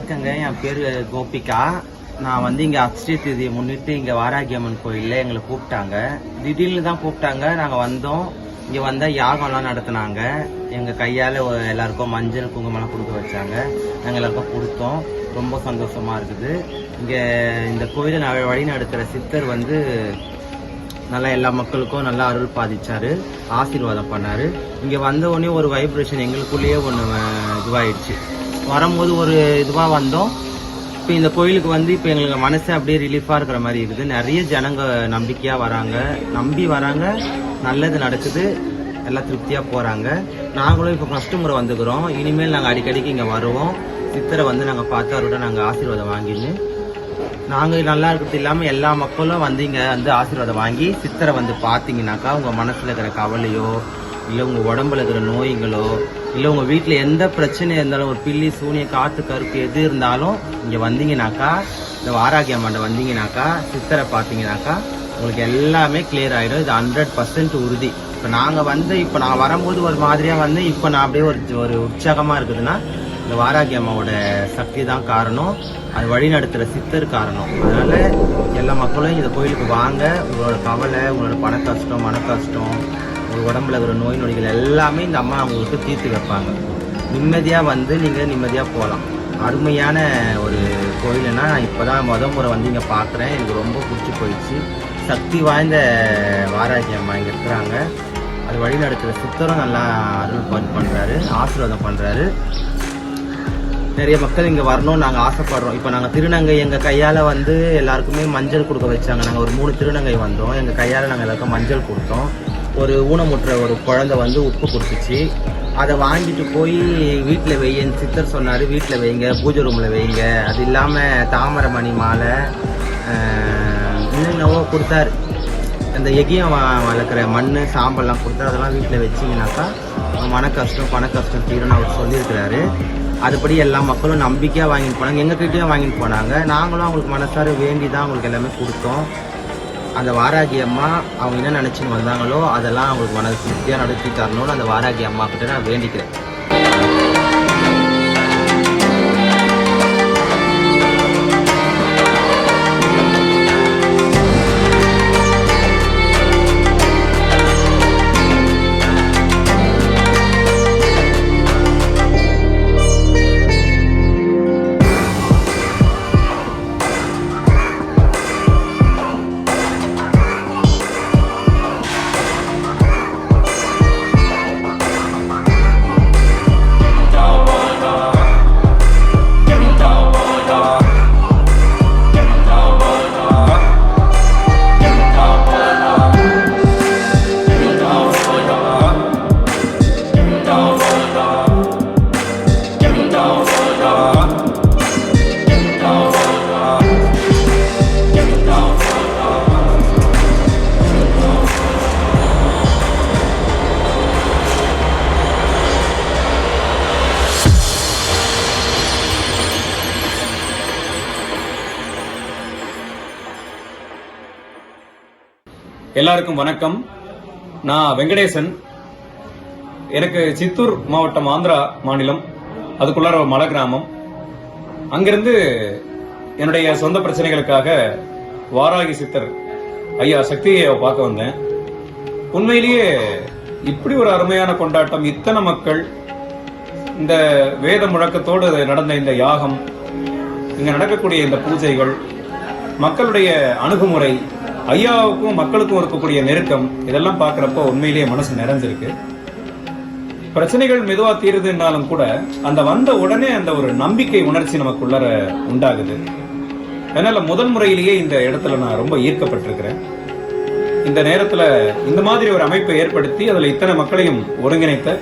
வணக்கங்க. என் பேர் கோபிகா. நான் வந்து இங்கே அக்ஷய தீதியை முன்னிட்டு இங்கே வாராகி அம்மன் கோயிலில் எங்களை கூப்பிட்டாங்க. திடீர்னு தான் கூப்பிட்டாங்க. நாங்கள் வந்தோம். இங்கே வந்தால் யாகம்லாம் நடத்தினாங்க. எங்கள் கையால் எல்லாருக்கும் மஞ்சள் குங்குமம்லாம் கொடுக்க வச்சாங்க. நாங்கள் எல்லாருக்கும் கொடுத்தோம். ரொம்ப சந்தோஷமாக இருக்குது. இங்கே இந்த கோயிலை வழி நடத்துகிற சித்தர் வந்து நல்லா எல்லா மக்களுக்கும் நல்லா அருள் பாதிச்சாரு, ஆசீர்வாதம் பண்ணாரு. இங்கே வந்த உடனே ஒரு வைப்ரேஷன் எங்களுக்குள்ளேயே ஒன்று இதுவாயிடுச்சு. வரும்போது ஒரு இதுவாக வந்தோம். இப்போ இந்த கோயிலுக்கு வந்து இப்போ எங்களுக்கு மனசு அப்படியே ரிலீஃபாக இருக்கிற மாதிரி இருக்குது. நிறைய ஜனங்க நம்பிக்கையாக வராங்க, நம்பி வராங்க, நல்லது நடக்குது, எல்லாம் திருப்தியாக போகிறாங்க. நாங்களும் இப்போ ஃபஸ்ட்டு முறை வந்துக்கிறோம். இனிமேல் நாங்கள் அடிக்கடிக்கு இங்கே வருவோம். சித்தரை வந்து நாங்கள் பார்த்து அவரோட நாங்கள் ஆசீர்வாதம் வாங்கின்னு நாங்கள் நல்லா இருக்கிறது இல்லாமல் எல்லா மக்களும் வந்து இங்கே வந்து ஆசீர்வாதம் வாங்கி சித்தரை வந்து பார்த்தீங்கன்னாக்கா உங்கள் மனசில் இருக்கிற கவலையோ இல்லை உங்கள் உடம்புல இருக்கிற நோய்களோ இல்லை உங்கள் வீட்டில் எந்த பிரச்சனை இருந்தாலும் ஒரு பில்லி சூனிய காற்று கருப்பு எது இருந்தாலும் இங்கே வந்தீங்கன்னாக்கா இந்த வாராகி அம்மன் வந்தீங்கன்னாக்கா சித்தரை பார்த்தீங்கன்னாக்கா உங்களுக்கு எல்லாமே கிளியர் ஆகிடும். இது 100% உறுதி. இப்போ நாங்கள் வந்து இப்போ நான் வரும்போது ஒரு மாதிரியாக வந்து இப்போ நான் அப்படியே ஒரு உற்சாகமாக இருக்குதுன்னா இந்த வாராகி அம்மாவோட சக்தி தான் காரணம். அது வழி நடத்துகிற சித்தர் காரணம். அதனால எல்லா மக்களும் இந்த கோயிலுக்கு வாங்க. உங்களோட கவலை, உங்களோட பண கஷ்டம், மன கஷ்டம், உங்கள் உடம்புல இருக்கிற நோய் நொடிகள் எல்லாமே இந்த அம்மா உங்களுக்கு தீர்த்து வைப்பாங்க. நிம்மதியாக வந்து நீங்கள் நிம்மதியாக போகலாம். அருமையான ஒரு கோயிலுன்னா நான் இப்போ தான் முறை வந்து இங்கே பார்க்குறேன். எனக்கு ரொம்ப பிடிச்சி போயிடுச்சு. சக்தி வாய்ந்த வாராகி அம்மா இங்கே இருக்கிறாங்க. அது வழி நடத்துகிற சித்தரும் நல்லா அருள் பண்ணுறாரு, ஆசீர்வாதம் பண்ணுறாரு. நிறைய மக்கள் இங்கே வரணும்னு நாங்கள் ஆசைப்படுறோம். இப்போ நாங்கள் திருநங்கை எங்கள் கையால் வந்து எல்லாருக்குமே மஞ்சள் கொடுக்க வச்சாங்க. நாங்கள் ஒரு 3 திருநங்கை வந்தோம். எங்கள் கையால் நாங்கள் எல்லாருக்கும் மஞ்சள் கொடுத்தோம். ஒரு ஊனமுற்ற ஒரு குழந்தை வந்து உப்பு கொடுத்துச்சு. அதை வாங்கிட்டு போய் வீட்டில் வையன்னு சித்தர் சொன்னார். வீட்டில் வைங்க, பூஜை ரூமில் வைங்க. அது இல்லாமல் தாமரை மணி மாலை என்னென்னவோ கொடுத்தாரு. அந்த எகியம் வளர்க்குற மண் சாம்பல்லாம் கொடுத்தாரு. அதெல்லாம் வீட்டில் வச்சிங்கனாக்கா மன கஷ்டம் பண கஷ்டம் தீரும்னு அவர் சொல்லியிருக்கிறாரு. அதுபடி எல்லா மக்களும் நம்பிக்கையாக வாங்கிட்டு போனாங்க. எங்ககிட்டயும் வாங்கிட்டு போனாங்க. நாங்களும் அவங்களுக்கு மனசார வேண்டி தான் அவங்களுக்கு எல்லாமே கொடுத்தோம். அந்த வாராகி அம்மா அவங்க என்ன நினச்சின்னு வந்தாங்களோ அதெல்லாம் அவங்களுக்கு மனசு திருப்தியாக நடத்தி தரணும்னு அந்த வாராகி அம்மா கிட்ட நான் வேண்டிக்கிறேன். எல்லாருக்கும் வணக்கம். நான் வெங்கடேசன். எனக்கு சித்தூர் மாவட்டம், ஆந்திரா மாநிலம், அதுக்குள்ளார ஒரு மலை கிராமம். அங்கிருந்து என்னுடைய சொந்த பிரச்சனைகளுக்காக வாராகி சித்தர் ஐயா சக்தியை பார்க்க வந்தேன். உண்மையிலேயே இப்படி ஒரு அருமையான கொண்டாட்டம், இத்தனை மக்கள், இந்த வேத முழக்கத்தோடு நடந்த இந்த யாகம், இங்க நடக்கக்கூடிய இந்த பூஜைகள், மக்களுடைய அணுகுமுறை, ஐயாவுக்கும் மக்களுக்கும் இருக்கக்கூடிய நெருக்கம், இதெல்லாம் பார்க்குறப்போ உண்மையிலேயே மனசு நிறைஞ்சிருக்கு. பிரச்சனைகள் மெதுவா தீருதுன்னாலும் கூட அந்த வந்த உடனே அந்த ஒரு நம்பிக்கை உணர்ச்சி நமக்குள்ளார உண்டாகுது. அதனால முதல் முறையிலேயே இந்த இடத்துல நான் ரொம்ப ஈர்க்கப்பட்டிருக்கிறேன். இந்த நேரத்துல இந்த மாதிரி ஒரு அமைப்பை ஏற்படுத்தி அதுல இத்தனை மக்களையும் ஒருங்கிணைத்த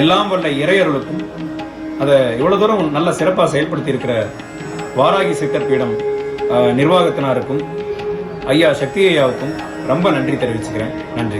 எல்லாம் வல்ல இறையர்களுக்கும், அதை இவ்வளவு தூரம் நல்ல சிறப்பாக செயல்படுத்தி இருக்கிற வாராகி சித்தர் பீடம் நிர்வாகத்தினருக்கும், ஐயா சக்தி ஐயாவுக்கும் ரொம்ப நன்றி தெரிவிச்சுக்கிறேன். நன்றி.